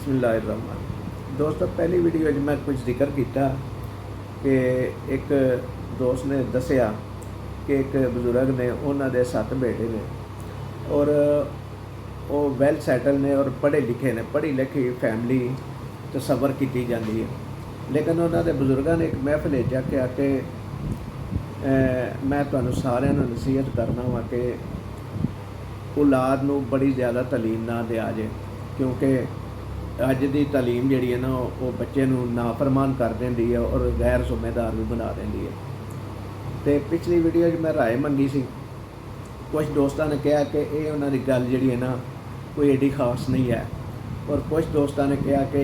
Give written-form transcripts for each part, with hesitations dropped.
बिस्मिल्लाहिर्रहमान। दोस्तों पहली वीडियो मैं कुछ जिक्र किया कि एक दोस्त ने दसिया कि एक बजुर्ग ने उन्होंने 7 बेटे ने और वो वैल सैटल ने और पढ़े लिखे ने, पढ़ी लिखी फैमिली तसवर की जाती है। लेकिन उन्होंने बजुर्गों ने एक महफिल आख्या कि मैं तुहानू सारिਆਂ ਨੂੰ नसीहत करना वा कि औलाद नू बड़ी ज़्यादा तलीम ना दिया जाए, क्योंकि अज की तलीम जी है ना वो बच्चे नू नाफरमान कर देंदी है और गैर जिम्मेदार भी बना देंदी है। तो पिछली वीडियो मैं राय मंगी सी, कुछ दोस्तों ने कहा कि ये उन्होंने गल जी है ना कोई एडी खास नहीं है, और कुछ दोस्तों ने कहा कि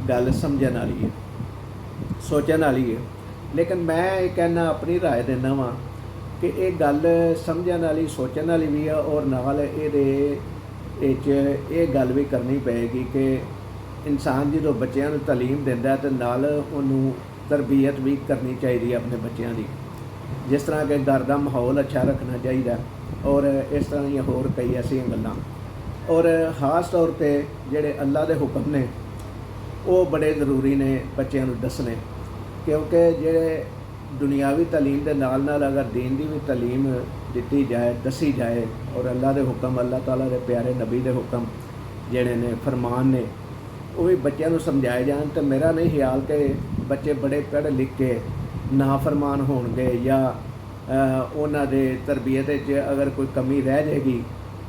गल समझण वाली है, सोचण वाली है। लेकिन मैं कहना अपनी राय देना वा कि ये गल समझण वाली सोचण वाली भी है, और नाल ये गल भी करनी पेगी कि इंसान जो बच्चों को तलीम देंदा तो नाल उन्होंने तरबीयत भी करनी चाहिए अपने बच्चों की। जिस तरह के घर का माहौल अच्छा रखना चाहिए और इस तरह दी होर कई ऐसियां गल्लां, और खास तौर पर जिहड़े अल्लाह के हुक्म ने वो बड़े ज़रूरी ने बच्चों को दसने, क्योंकि जिहड़े दुनियावी तलीम के नाल नाल अगर दीन की भी तलीम दी जाए, दसी जाए, और अल्लाह के हुक्म अल्लाह ताला के प्यारे नबी के हुक्म जिहड़े ने फरमान ने वो भी बच्चों को समझाए जान, तो मेरा नहीं ख्याल कि बच्चे बड़े पढ़ लिख के नाफरमान होणगे या उन्हां दे तरबियत अगर कोई कमी रह जाएगी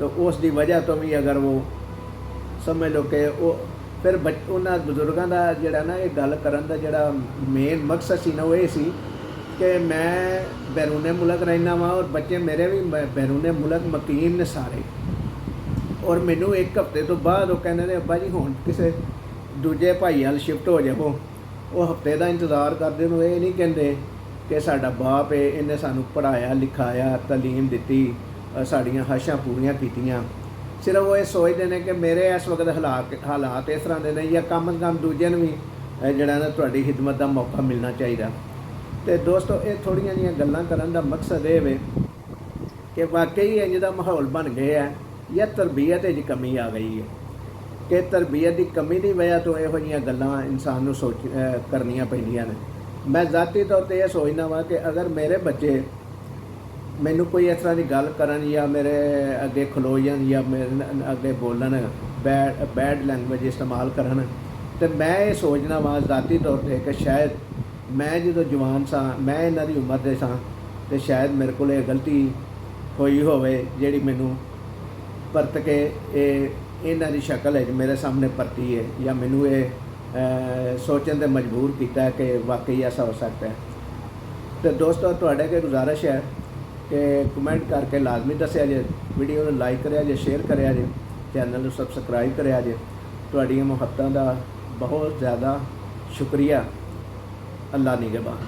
तो उस दी वजह तो भी अगर वो समझ लो कि वो फिर उन्हां बजुर्गों का जिहड़ा ना ये गल करन दा जिहड़ा मेन मकसद सी ना वो ये सी कि मैं बैरूने मुल्क रहना वा और बच्चे मेरे भी बैरूने मुल्क मकीम ने सारे, और मैनू एक हफ्ते तो बाद वो कहने अब्बा जी हुण किसी दूजे भाई वाल शिफ्ट हो जावो। वो हफ्ते का इंतज़ार करते ये नहीं कहते कि साडा बाप है, इन्हें सानू पढ़ाया लिखाया तलीम दी, साड़ियाँ ख्वाहिशां पूरियां कीतियां। सिर्फ वो ये सोचते हैं कि मेरे इस वक्त हालात इस तरह के नहीं, या कम अज़ कम दूजे भी जिहड़ा ना तुहाडी खिदमत का मौका मिलना चाहिए। तो दोस्तों ये थोड़ियां जिहियां गल्लां करन दा मकसद ये वे कि वाकई इंज दा माहौल बन गया है या तरबीयत च कमी आ गई है, कि तरबीयत की कमी की वजह तो इहो जिहियां गल्लां इंसान नूं सोच करनियां पैंदियां ने। मैं ज़ाती तौर पर यह सोचना वा कि अगर मेरे बच्चे मैनू कोई इस तरह की गल करन या मेरे अगे खलो जान या मेरे अगे बोलन, बैड लैंगुएज इस्तेमाल करन, तो मैं ये सोचना वा ज़ाती तौर पर कि शायद मैं जो जवान सा, मैं इन्हां दी उम्र दे सा, तो शायद मेरे को गलती हुई होवे जिहड़ी मैनू परत के इन्हां दी शक्ल है मेरे सामने परती है, या मैनू ये सोचन ते मजबूर किया कि वाकई ऐसा हो सकता है। तो दोस्तों तुहाडे के गुजारिश है कि कमेंट करके लाजमी दस्या जे, वीडियो को लाइक करिया जे, शेयर करिया जे, चैनल को सबसक्राइब करिया जे। तुहाडीआं मुहब्बतां दा बहुत ज़्यादा शुक्रिया। अल्लाह निगहबान।